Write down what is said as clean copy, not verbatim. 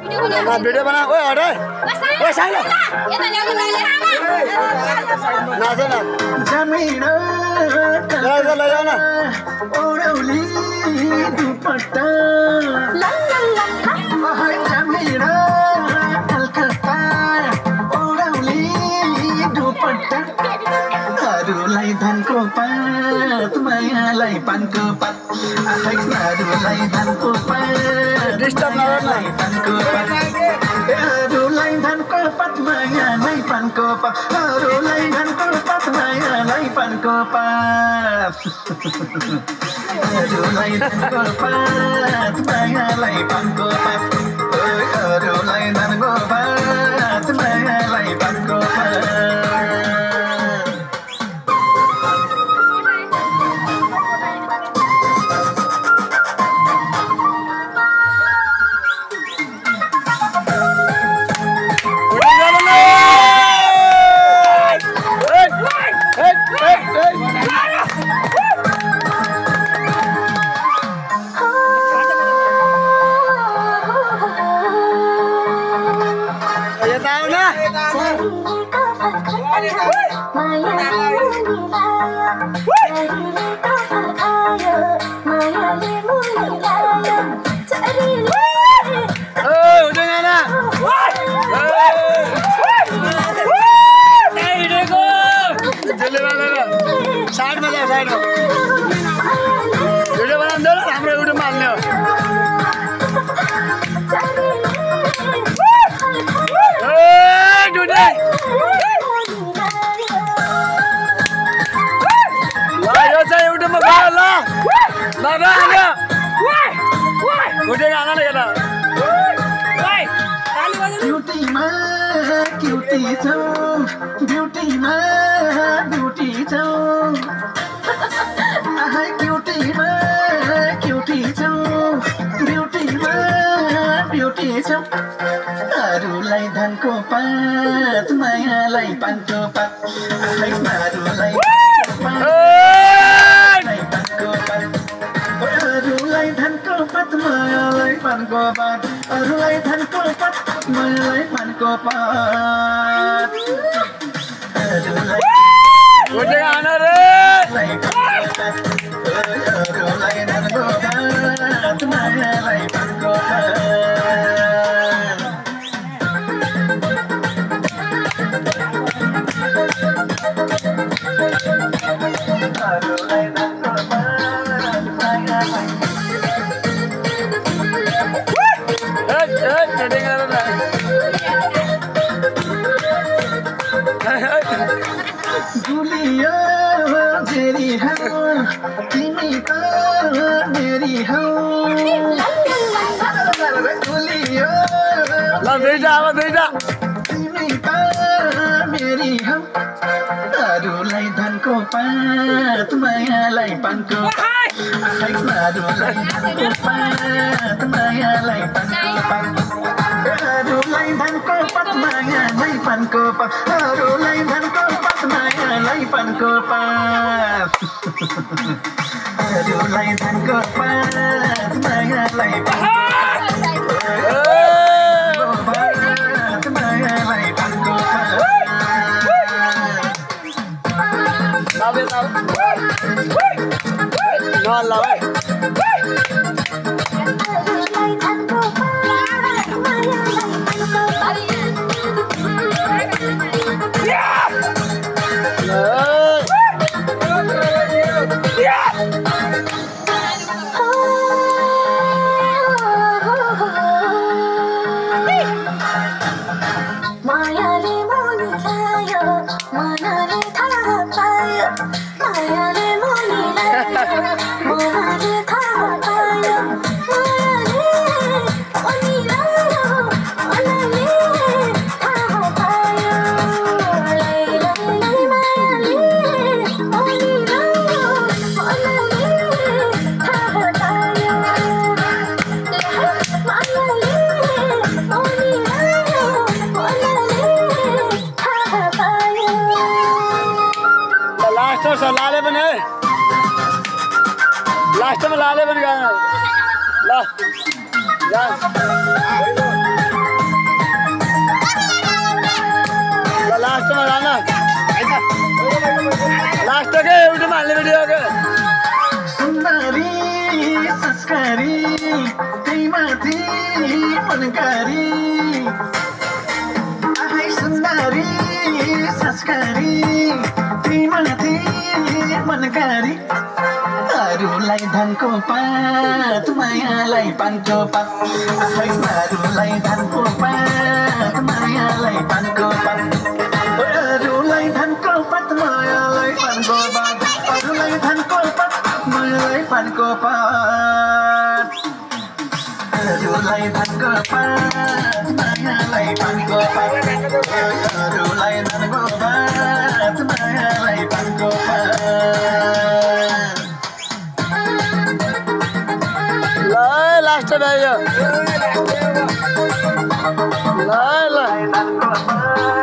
video बना ओए हटे ओए साइड नाच न जमीन ले जाओ ना ओरौली दुपट्टा जमीन कलकत्ता ओरौली दुपट्टा अरूलाई धनको पात मायालाई पानको पात अरूलाई धनको पात डिस्टर्ब नगर्नु पानको पात अरूलाई धनको पात मायालाई पानको पात अरूलाई धनको पात मायालाई पानको पात अरूलाई धनको पात मायालाई पानको पात अरूलाई धनको पात मायालाई पानको पात अरूलाई धनको पात मायालाई पानको पात अरूलाई पानको पात अरूलाई धनको पात मायालाई पानको पात अरूलाई धनको पात मायालाई पानको पात अरूलाई धनको पात मायालाई पानको पात गुलियो जेरी हो तिमी त मेरी हो गुलियो तिमी त मेरी हो अरूलाई धनको पात मायालाई पानको अरूलाई धनको पात मायालाई पानको अरूलाई धनको पात मायालाई पानको अरूलाई धनको पात मायालाई पानको अरूलाई धनको पात मायालाई मायालाई पानको लाले पनि है लास्टमा लाले पनि गाना ल युट्युबमा हाल्ने भिडियो के सुन्दरी संस्कारी त्यही माथि मनकारी आहै सुन्दरी संस्कारी त्यही माथि मनकारी अरूलाई धनको पात मायालाई पानको पात अरूलाई धनको पात मायालाई पानको पात अरूलाई धनको पात मायालाई पानको पात अरूलाई धनको पात मायालाई पानको पात अरूलाई धनको पात मायालाई पानको पात अरूलाई धनको पात मायालाई पानको पात लास्ट भयो ल ल